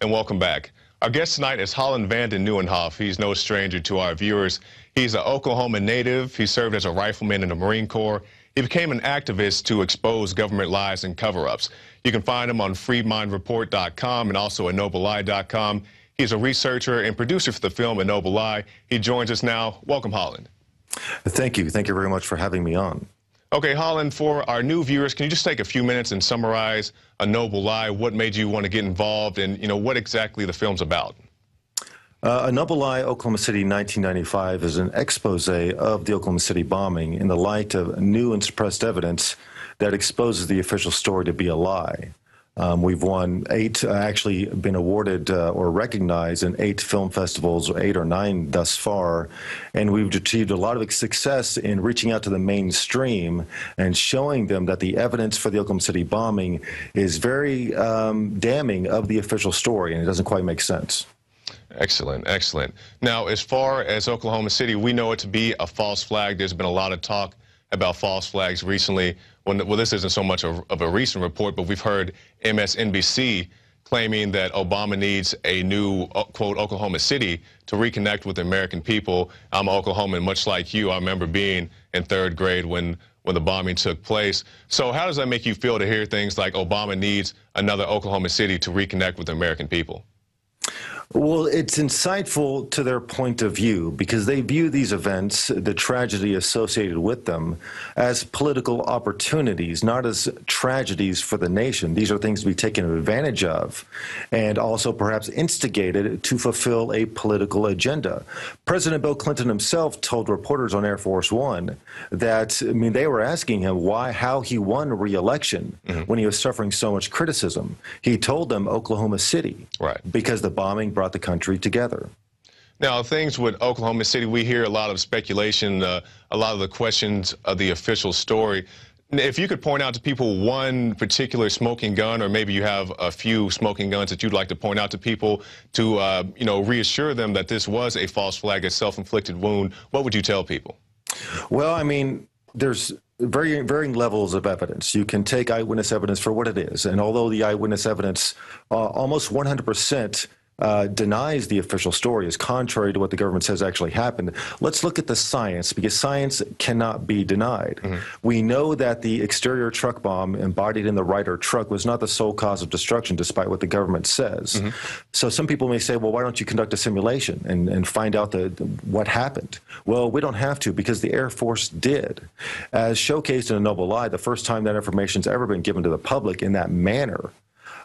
and welcome back. Our guest tonight is Holland Vanden Nieuwenhof. He's no stranger to our viewers. He's an Oklahoma native. He served as a rifleman in the Marine Corps. He became an activist to expose government lies and cover-ups. You can find him on freemindreport.com and also at noblelie.com. He's a researcher and producer for the film A Noble Lie. He joins us now. Welcome, Holland. Thank you. Thank you very much for having me on. Okay, Holland, for our new viewers, can you just take a few minutes and summarize A Noble Lie? What made you want to get involved, and what exactly the film's about? A Noble Lie, Oklahoma City, 1995, is an expose of the Oklahoma City bombing in the light of new and suppressed evidence that exposes the official story to be a lie. We've won 8, actually been awarded or recognized in 8 film festivals, 8 or 9 thus far, and we've achieved a lot of success in reaching out to the mainstream and showing them that the evidence for the Oklahoma City bombing is very damning of the official story, and it doesn't quite make sense. Excellent, excellent. Now, as far as Oklahoma City, we know it to be a false flag. There's been a lot of talk about false flags recently. Well, this isn't so much of a recent report, but we've heard MSNBC claiming that Obama needs a new, quote, Oklahoma City to reconnect with the American people. I'm an Oklahoman, much like you. I remember being in 3rd grade when the bombing took place. So how does that make you feel to hear things like Obama needs another Oklahoma City to reconnect with the American people? Well, it's insightful to their point of view because they view these events, the tragedy associated with them, as political opportunities, not as tragedies for the nation. These are things to be taken advantage of and also perhaps instigated to fulfill a political agenda. President Bill Clinton himself told reporters on Air Force One that, they were asking him how he won re-election when he was suffering so much criticism. He told them Oklahoma City, right, because the bombing brought the country together. Now, things with Oklahoma City, we hear a lot of speculation, a lot of the questions of the official story. If you could point out to people one particular smoking gun, or maybe you have a few smoking guns that you'd like to point out to people to, reassure them that this was a false flag, a self-inflicted wound, what would you tell people? Well, there's varying levels of evidence. You can take eyewitness evidence for what it is, and although the eyewitness evidence almost 100% denies the official story, is contrary to what the government says actually happened, let's look at the science, because science cannot be denied. We know that the exterior truck bomb embodied in the Ryder truck was not the sole cause of destruction, despite what the government says. So some people may say, well, why don't you conduct a simulation and find out what happened? Well, we don't have to, because the Air Force did. As showcased in A Noble Lie, the first time that information's ever been given to the public in that manner.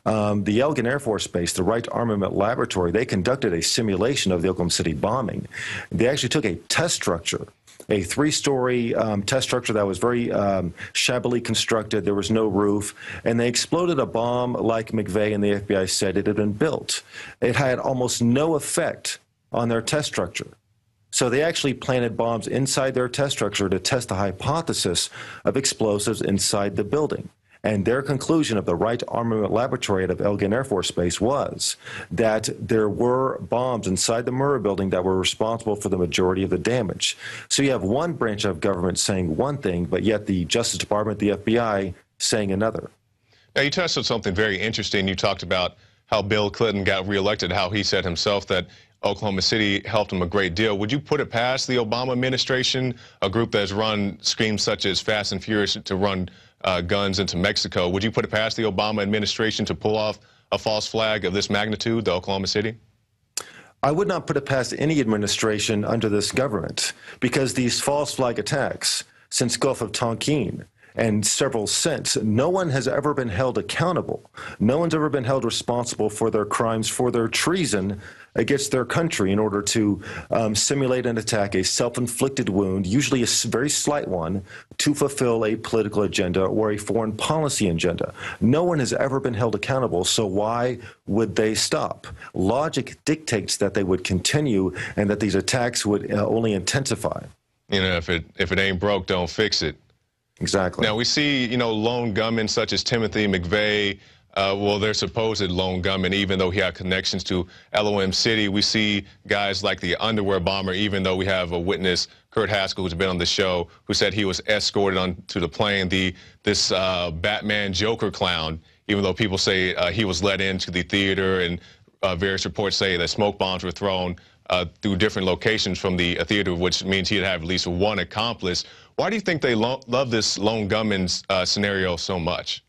The Elgin Air Force Base, the Wright Armament Laboratory, they conducted a simulation of the Oklahoma City bombing. They actually took a test structure, a 3-story test structure that was very shabbily constructed. There was no roof, and they exploded a bomb like McVeigh and the FBI said it had been built. It had almost no effect on their test structure. So they actually planted bombs inside their test structure to test the hypothesis of explosives inside the building. And their conclusion of the Wright Armament Laboratory out of Elgin Air Force Base was that there were bombs inside the Murrah building that were responsible for the majority of the damage. So you have one branch of government saying one thing, but yet the Justice Department, the FBI, saying another. Now, you touched on something very interesting. You talked about how Bill Clinton got reelected, how he said himself that Oklahoma City helped him a great deal. Would you put it past the Obama administration, a group that's run schemes such as Fast and Furious to run guns into Mexico? Would you put it past the Obama administration to pull off a false flag of this magnitude, the Oklahoma City? I would not put it past any administration under this government, because these false flag attacks since Gulf of Tonkin and several since, no one has ever been held accountable. No one's ever been held responsible for their crimes, for their treason against their country in order to simulate an attack, a self-inflicted wound, usually a very slight one, to fulfill a political agenda or a foreign policy agenda. No one has ever been held accountable, so why would they stop? Logic dictates that they would continue and that these attacks would only intensify. If it ain't broke, don't fix it. Exactly. Now, we see, lone gunmen such as Timothy McVeigh, they're supposed lone gunmen, even though he had connections to LOM City. We see guys like the underwear bomber, even though we have a witness, Kurt Haskell, who's been on the show, who said he was escorted onto the plane. This Batman Joker clown, even though people say he was let into the theater and various reports say that smoke bombs were thrown through different locations from the theater, which means he'd have at least one accomplice. Why do you think they love this lone gunman scenario so much?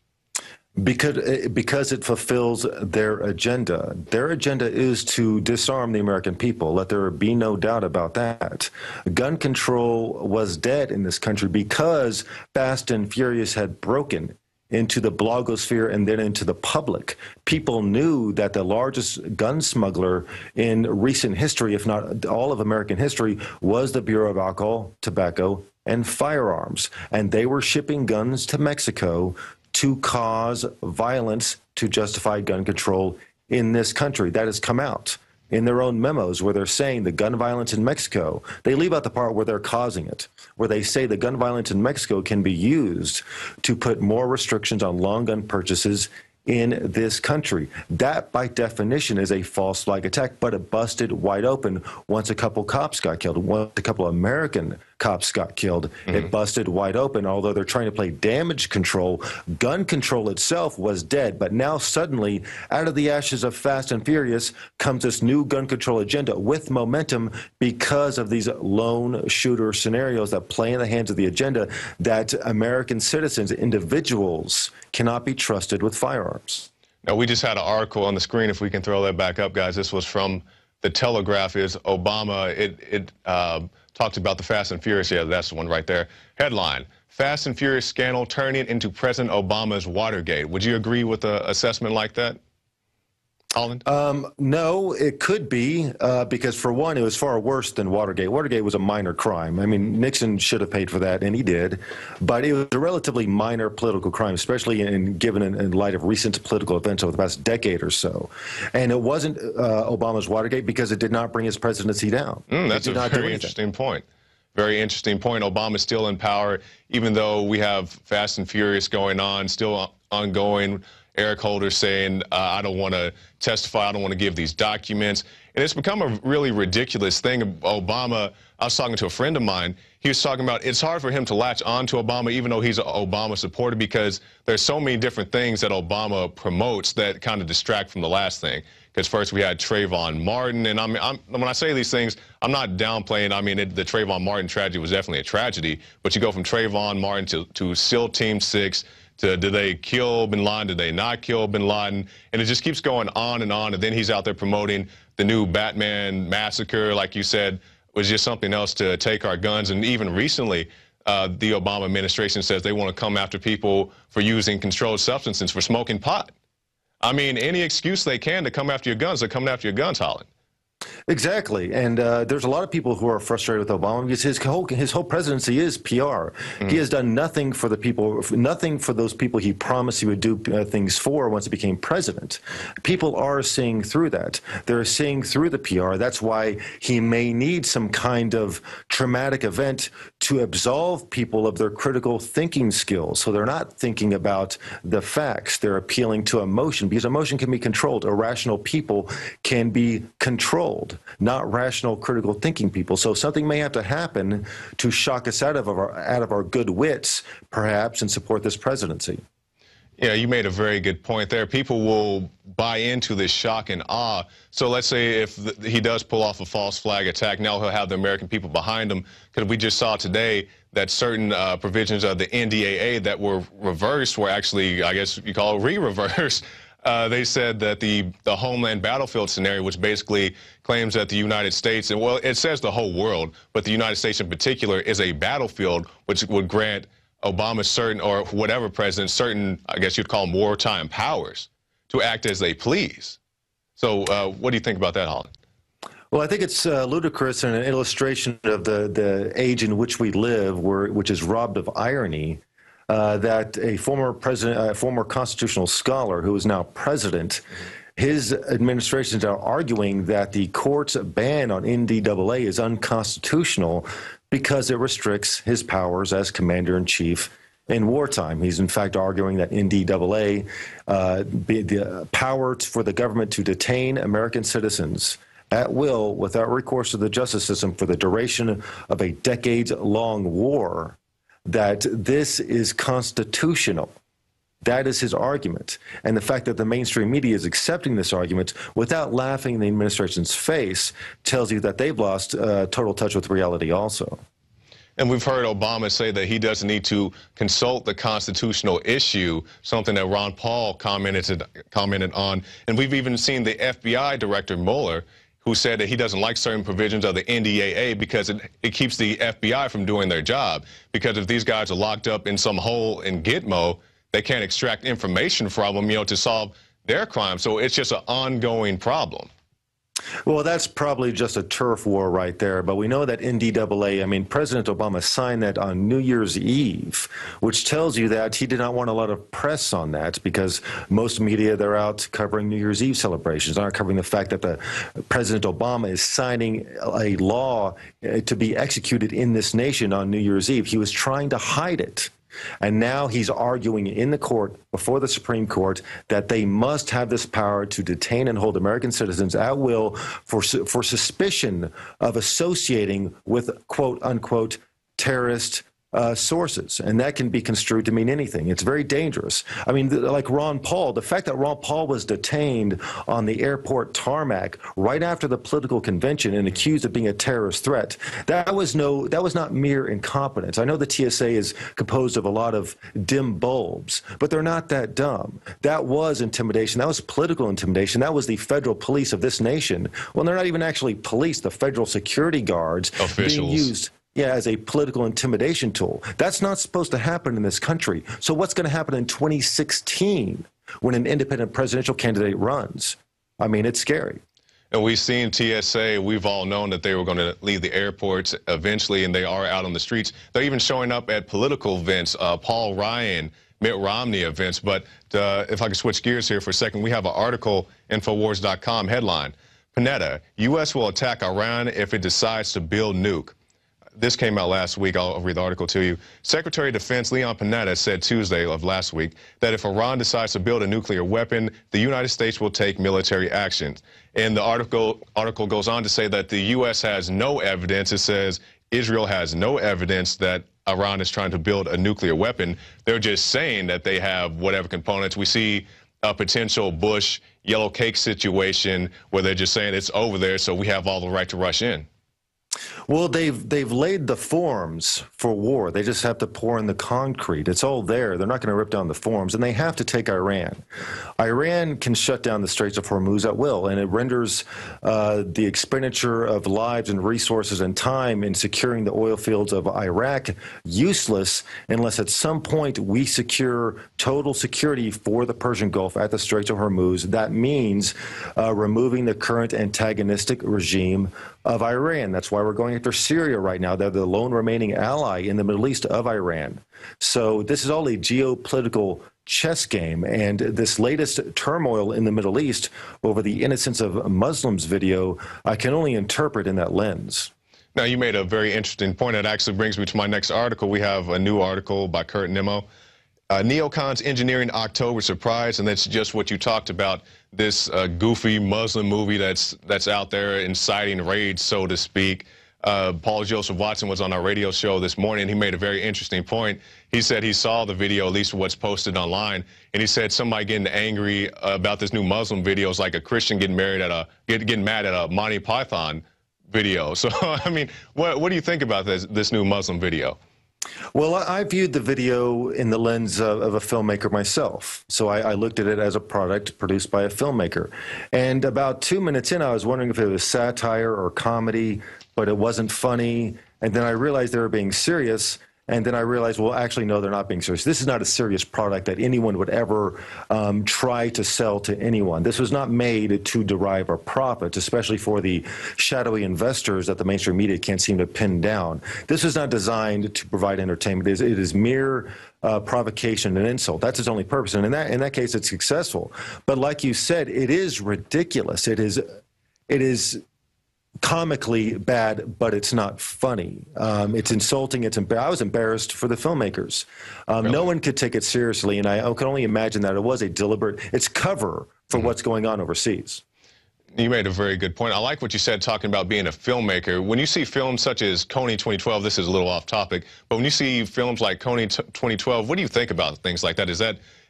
Because it fulfills their agenda. Their agenda is to disarm the American people. Let there be no doubt about that. Gun control was dead in this country because Fast and Furious had broken into the blogosphere and then into the public. People knew that the largest gun smuggler in recent history, if not all of American history, was the Bureau of Alcohol, Tobacco, and Firearms. And they were shipping guns to Mexico to cause violence to justify gun control in this country. That has come out in their own memos where they're saying the gun violence in Mexico. They leave out the part where they're causing it, where they say the gun violence in Mexico can be used to put more restrictions on long gun purchases in this country. That, by definition, is a false flag attack, but it busted wide open once a couple cops got killed, once a couple American cops got killed. It busted wide open. Although they're trying to play damage control, gun control itself was dead. But now suddenly, out of the ashes of Fast and Furious comes this new gun control agenda with momentum because of these lone shooter scenarios that play in the hands of the agenda that American citizens, individuals, cannot be trusted with firearms. Now, we just had an article on the screen. If we can throw that back up, guys. This was from The Telegraph. Is Obama. It talked about the Fast and Furious. Yeah, that's the one right there. Headline: Fast and Furious scandal turning into President Obama's Watergate. Would you agree with an assessment like that, Holland? No, it could be, because for one, it was far worse than Watergate. Watergate was a minor crime. I mean, Nixon should have paid for that, and he did. But it was a relatively minor political crime, especially given in light of recent political events over the past decade or so. And it wasn't Obama's Watergate because it did not bring his presidency down. That's a very interesting point. Very interesting point. Obama's still in power, even though we have Fast and Furious going on, still ongoing. Eric Holder saying, I don't want to testify, I don't want to give these documents. And it's become a really ridiculous thing. Obama, I was talking to a friend of mine, he was talking about it's hard for him to latch on to Obama, even though he's an Obama supporter, because there's so many different things that Obama promotes that kind of distract from the last thing. Because first we had Trayvon Martin, and when I say these things, I'm not downplaying. I mean, the Trayvon Martin tragedy was definitely a tragedy, but you go from Trayvon Martin to SEAL Team 6, to did they kill bin Laden, did they not kill bin Laden? And it just keeps going on, and then he's out there promoting the new Batman massacre, like you said, was just something else to take our guns. And even recently, the Obama administration says they want to come after people for using controlled substances, for smoking pot. I mean, any excuse they can to come after your guns, they're coming after your guns, Holland. Exactly, and there's a lot of people who are frustrated with Obama because his whole presidency is PR. He has done nothing for the people, nothing for those people he promised he would do things for once he became president. People are seeing through that. They're seeing through the PR. That's why he may need some kind of traumatic event to absolve people of their critical thinking skills. So they're not thinking about the facts. They're appealing to emotion, because emotion can be controlled. Irrational people can be controlled, not rational, critical thinking people. So something may have to happen to shock us out of our good wits, perhaps, and support this presidency. Yeah, you made a very good point there. People will buy into this shock and awe. So let's say if he does pull off a false flag attack, now he'll have the American people behind him. Because we just saw today that certain provisions of the NDAA that were reversed were actually, I guess you call it re-reversed. They said that the homeland battlefield scenario, which basically claims that the United States, and well, it says the whole world, but the United States in particular is a battlefield, which would grant Obama certain, or whatever president, certain, I guess you'd call them wartime powers to act as they please. So what do you think about that, Holland? Well, I think it's ludicrous and an illustration of the age in which we live, which is robbed of irony. That a former president, a former constitutional scholar who is now president, his administration is now arguing that the court's ban on NDAA is unconstitutional because it restricts his powers as commander-in-chief in wartime. He's in fact arguing that NDAA, the power for the government to detain American citizens at will without recourse to the justice system for the duration of a decades-long war, that this is constitutional. That is his argument. And the fact that the mainstream media is accepting this argument without laughing in the administration's face tells you that they've lost total touch with reality also. And we've heard Obama say that he doesn't need to consult the constitutional issue, something that Ron Paul commented on. And we've even seen the FBI director, Mueller, who said that he doesn't like certain provisions of the NDAA because it keeps the FBI from doing their job. Because if these guys are locked up in some hole in Gitmo, they can't extract information from them, to solve their crime. So it's just an ongoing problem. Well, that's probably just a turf war right there. But we know that NDAA, I mean, President Obama signed that on New Year's Eve, which tells you that he did not want a lot of press on that because most media, they're out covering New Year's Eve celebrations. They're not covering the fact that President Obama is signing a law to be executed in this nation on New Year's Eve. He was trying to hide it. And now he's arguing in the court before the Supreme Court that they must have this power to detain and hold American citizens at will for suspicion of associating with, quote unquote, terrorist sources. And that can be construed to mean anything. It's very dangerous. I mean, like Ron Paul, the fact that Ron Paul was detained on the airport tarmac right after the political convention and accused of being a terrorist threat, that was not mere incompetence. I know the TSA is composed of a lot of dim bulbs, but they're not that dumb. That was intimidation. That was political intimidation. That was the federal police of this nation. Well, they're not even actually police, the federal security guards officials being used as a political intimidation tool. That's not supposed to happen in this country. So what's going to happen in 2016 when an independent presidential candidate runs? I mean, it's scary. And we've seen TSA, we've all known that they were going to leave the airports eventually, and they are out on the streets. They're even showing up at political events, Paul Ryan, Mitt Romney events. But if I could switch gears here for a second, we have an article, Infowars.com headline, Panetta, U.S. will attack Iran if it decides to build nuke. This came out last week. I'll read the article to you. Secretary of Defense Leon Panetta said Tuesday of last week that if Iran decides to build a nuclear weapon, the United States will take military action. And the article goes on to say that the U.S. has no evidence. It says Israel has no evidence that Iran is trying to build a nuclear weapon. They're just saying that they have whatever components. We see a potential Bush yellow cake situation where they're just saying it's over there, so we have all the right to rush in. Well, they've laid the forms for war. They just have to pour in the concrete. It's all there. They're not going to rip down the forms, and they have to take Iran. Iran can shut down the Straits of Hormuz at will, and it renders the expenditure of lives and resources and time in securing the oil fields of Iraq useless unless at some point we secure total security for the Persian Gulf at the Straits of Hormuz. That means removing the current antagonistic regime of Iran. That's why we're going after Syria right now. They're the lone remaining ally in the Middle East of Iran. So this is all a geopolitical chess game. And this latest turmoil in the Middle East over the innocence of Muslims video, I can only interpret in that lens. Now, you made a very interesting point. That actually brings me to my next article. We have a new article by Kurt Nimmo. Neocons engineering October surprise, and that's just what you talked about, this goofy Muslim movie that's out there inciting rage, so to speak. Paul Joseph Watson was on our radio show this morning. He made a very interesting point. He said he saw the video, at least what's posted online, and he said somebody getting angry about this new Muslim video is like a Christian getting mad at a Monty Python video. So, I mean, what do you think about this new Muslim video? Well, I viewed the video in the lens of a filmmaker myself. So I looked at it as a product produced by a filmmaker. And about 2 minutes in, I was wondering if it was satire or comedy, but it wasn't funny. And then I realized they were being serious. And then I realized, well, actually, no, they're not being serious. This is not a serious product that anyone would ever try to sell to anyone. This was not made to derive a profit, especially for the shadowy investors that the mainstream media can't seem to pin down. This is not designed to provide entertainment. It is mere provocation and insult. That's its only purpose. And in that case, it's successful. But like you said, it is ridiculous. It is comically bad, but it's not funny. It's insulting. I was embarrassed for the filmmakers. Really? No one could take it seriously, and I can only imagine that it was a deliberate, it's cover for what's going on overseas. You made a very good point. I like what you said talking about being a filmmaker. When you see films such as Coney 2012, this is a little off topic, but when you see films like Coney 2012, what do you think about things like that? Is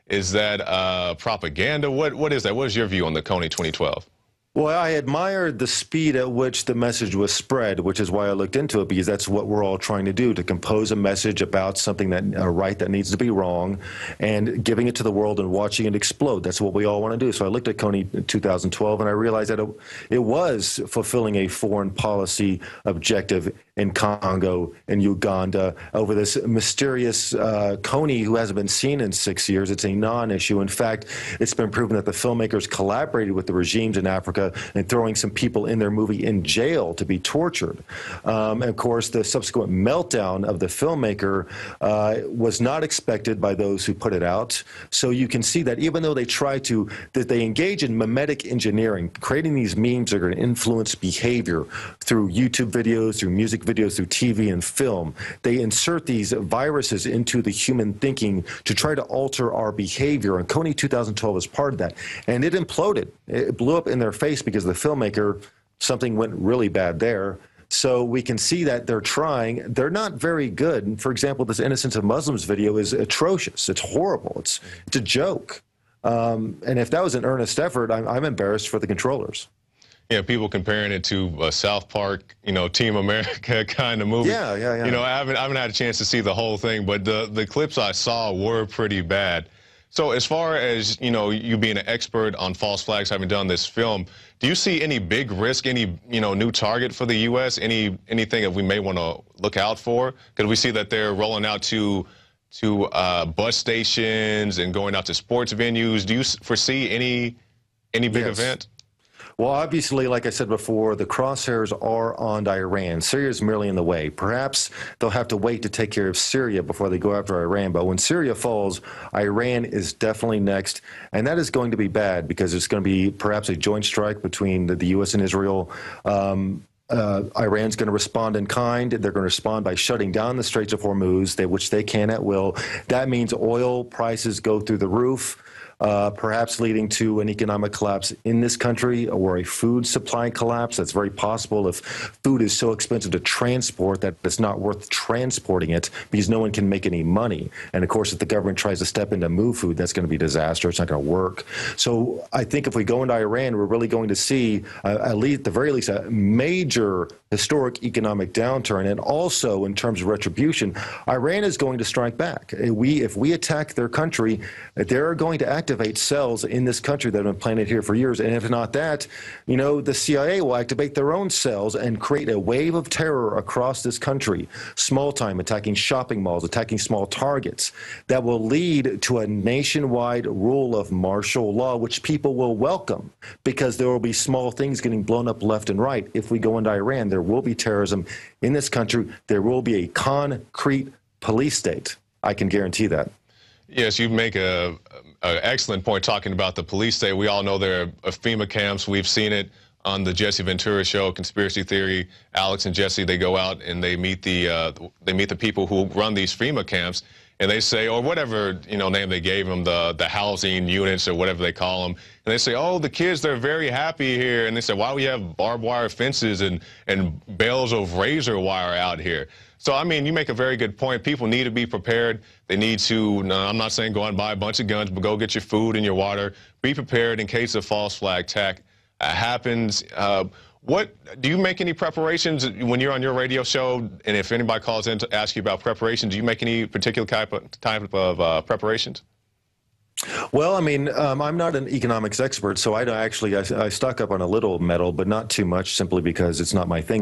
Is that propaganda? What is that? What is your view on the Kony 2012? Well, I admired the speed at which the message was spread, which is why I looked into it, because that's what we're all trying to do, to compose a message about something that right that needs to be wrong, and giving it to the world and watching it explode. That's what we all want to do. So I looked at Kony in 2012, and I realized that it was fulfilling a foreign policy objective in Congo and Uganda over this mysterious Kony who hasn't been seen in 6 years. It's a non-issue. In fact, it's been proven that the filmmakers collaborated with the regimes in Africa and throwing some people in their movie in jail to be tortured. And of course, the subsequent meltdown of the filmmaker was not expected by those who put it out. So you can see that even though they they engage in mimetic engineering, creating these memes that are going to influence behavior through YouTube videos, through music videos, through TV and film. They insert these viruses into the human thinking to try to alter our behavior. And Kony 2012 is part of that. And it imploded. It blew up in their face because the filmmaker, something went really bad there. So we can see that they're trying. They're not very good. And for example, this Innocence of Muslims video is atrocious. It's horrible. It's a joke. And if that was an earnest effort, I'm embarrassed for the controllers. Yeah, people comparing it to South Park, Team America kind of movie. Yeah. I haven't had a chance to see the whole thing, but the clips I saw were pretty bad. So as far as, you being an expert on false flags, having done this film, do you see any big risk, any, new target for the U.S., anything that we may want to look out for? Because we see that they're rolling out to bus stations and going out to sports venues. Do you foresee any big event? Well, obviously, like I said before, the crosshairs are on Iran. Syria is merely in the way. Perhaps they'll have to wait to take care of Syria before they go after Iran. But when Syria falls, Iran is definitely next. And that is going to be bad because it's going to be perhaps a joint strike between the U.S. and Israel. Iran's going to respond in kind. They're going to respond by shutting down the Straits of Hormuz, which they can at will. That means oil prices go through the roof. Perhaps leading to an economic collapse in this country or a food supply collapse. That's very possible if food is so expensive to transport that it's not worth transporting it because no one can make any money. And of course, if the government tries to step in to move food, that's going to be a disaster. It's not going to work. So I think if we go into Iran, we're really going to see, at the very least, a major historic economic downturn. And also, in terms of retribution, Iran is going to strike back. If we attack their country, they're going to activate cells in this country that have been planted here for years. And if not that, the CIA will activate their own cells and create a wave of terror across this country, small time, attacking shopping malls, attacking small targets, that will lead to a nationwide rule of martial law, which people will welcome because there will be small things getting blown up left and right. If we go into Iran, there will be terrorism in this country. There will be a concrete police state. I can guarantee that. Yes, you make an excellent point talking about the police state. We all know there are FEMA camps. We've seen it on the Jesse Ventura show, Conspiracy Theory. Alex and Jesse, they go out and they meet the people who run these FEMA camps, and they say, or whatever name they gave them, the housing units or whatever they call them, and they say, oh, the kids, they're very happy here, and they say, why do we have barbed wire fences and bales of razor wire out here? So, I mean, you make a very good point. People need to be prepared. They need to, I'm not saying go out and buy a bunch of guns, but go get your food and your water. Be prepared in case a false flag attack happens. What do you make any preparations when you're on your radio show? And if anybody calls in to ask you about preparation, do you make any particular type of preparations? Well, I mean, I'm not an economics expert, so I stock up on a little metal, but not too much, simply because it's not my thing.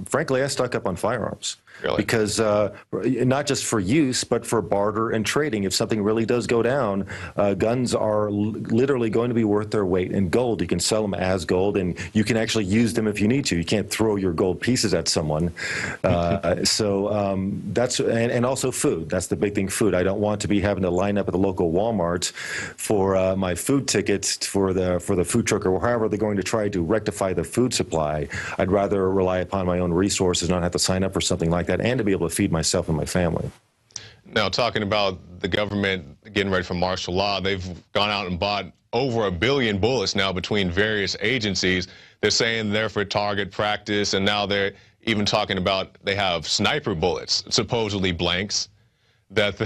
Frankly, I stock up on firearms. Really? Because not just for use, but for barter and trading. If something really does go down, guns are literally going to be worth their weight in gold. You can sell them as gold, and you can actually use them if you need to. You can't throw your gold pieces at someone. That's and also food. That's the big thing. Food. I don't want to be having to line up at the local Walmart for my food tickets for the food truck or however they're going to try to rectify the food supply. I'd rather rely upon my own resources, not have to sign up for something like that, and to be able to feed myself and my family. Now, talking about the government getting ready for martial law, they've gone out and bought over 1 billion bullets now between various agencies. They're saying they're for target practice, and now they're even talking about they have sniper bullets, supposedly blanks, that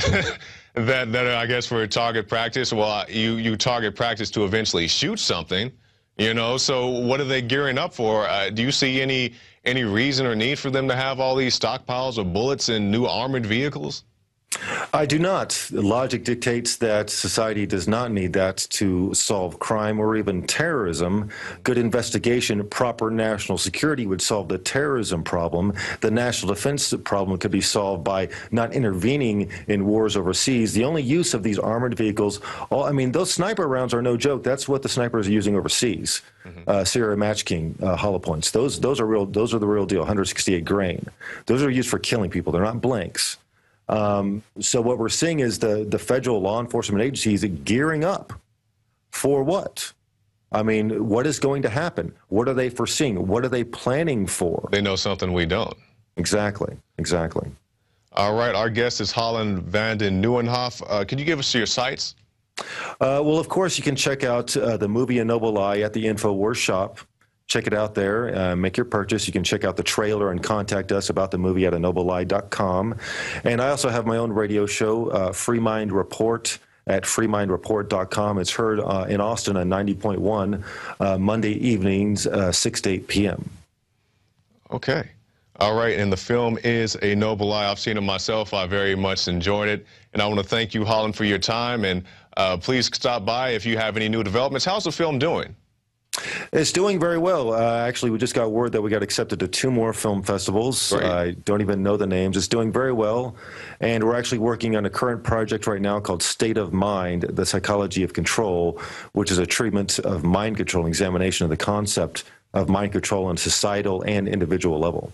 that I guess for target practice. Well, you target practice to eventually shoot something, you know. So what are they gearing up for? Do you see any reason or need for them to have all these stockpiles of bullets and new armored vehicles? I do not. Logic dictates that society does not need that to solve crime or even terrorism. Good investigation, proper national security would solve the terrorism problem. The national defense problem could be solved by not intervening in wars overseas. The only use of these armored vehicles, I mean, those sniper rounds are no joke. That's what the snipers are using overseas. Sierra Match King hollow points. Those are real. Those are the real deal. 168 grain. Those are used for killing people. They're not blanks. So what we're seeing is the federal law enforcement agencies gearing up for what? I mean, what is going to happen? What are they foreseeing? What are they planning for? They know something we don't. Exactly. Exactly. All right. Our guest is Holland van den Nieuwenhof. Can you give us your sites? Well, of course, you can check out the movie A Noble Lie at the InfoWars shop. Check it out there. Make your purchase. You can check out the trailer and contact us about the movie at anobleye.com. And I also have my own radio show, Free Mind Report, at freemindreport.com. It's heard in Austin on 90.1 Monday evenings, 6 to 8 p.m. Okay. All right. And the film is A Noble Lie. I've seen it myself. I very much enjoyed it. And I want to thank you, Holland, for your time. And please stop by if you have any new developments. How's the film doing? It's doing very well. Actually, we just got word that we got accepted to 2 more film festivals. I don't even know the names. It's doing very well. And we're actually working on a current project right now called State of Mind, the Psychology of Control, which is a treatment of mind control, examination of the concept of mind control on societal and individual level.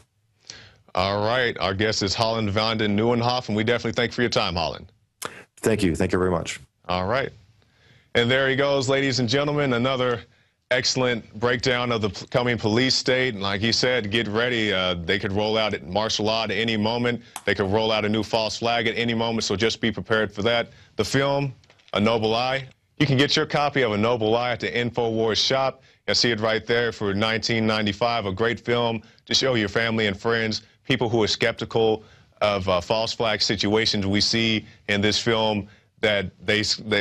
All right. Our guest is Holland van den Nieuwenhof, and we definitely thank you for your time, Holland. Thank you. Thank you very much. All right. And there he goes, ladies and gentlemen, another excellent breakdown of the coming police state. And like he said, get ready. They could roll out martial law at any moment. They could roll out a new false flag at any moment, so just be prepared for that. The film, A Noble Lie. You can get your copy of A Noble Lie at the InfoWars shop. You'll see it right there for $19.95. A great film to show your family and friends, people who are skeptical of false flag situations we see in this film, that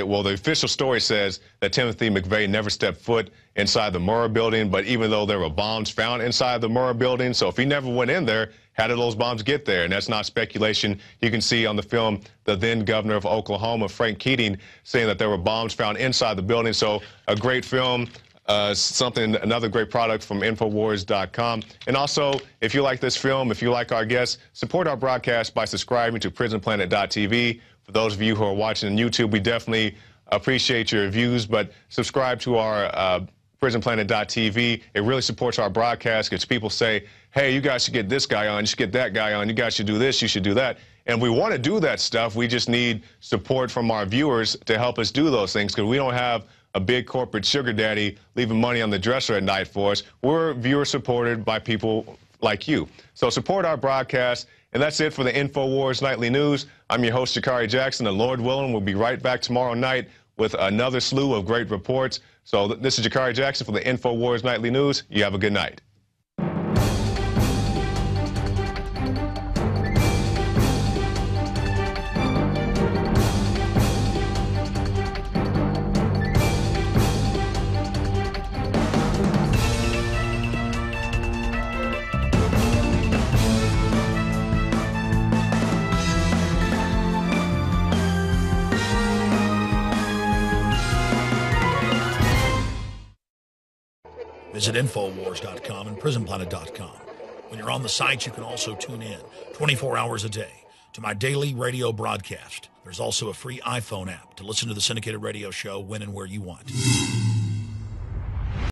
well, the official story says that Timothy McVeigh never stepped foot inside the Murrah building, but even though there were bombs found inside the Murrah building, so if he never went in there, how did those bombs get there? And that's not speculation. You can see on the film the then governor of Oklahoma, Frank Keating, saying that there were bombs found inside the building. So a great film, another great product from Infowars.com. And also, if you like this film, if you like our guests, support our broadcast by subscribing to PrisonPlanet.tv. For those of you who are watching on YouTube, we definitely appreciate your views, but subscribe to our PrisonPlanet.tv. It really supports our broadcast because people say, hey, you guys should get this guy on, you should get that guy on, you guys should do this, you should do that. And we want to do that stuff. We just need support from our viewers to help us do those things, because we don't have a big corporate sugar daddy leaving money on the dresser at night for us. We're viewer supported by people like you. So support our broadcast. And that's it for the InfoWars Nightly News. I'm your host, Jakari Jackson, and Lord willing, we'll be right back tomorrow night with another slew of great reports. So this is Jakari Jackson for the InfoWars Nightly News. You have a good night. Visit Infowars.com and PrisonPlanet.com. When you're on the site, you can also tune in 24 hours a day to my daily radio broadcast. There's also a free iPhone app to listen to the syndicated radio show when and where you want.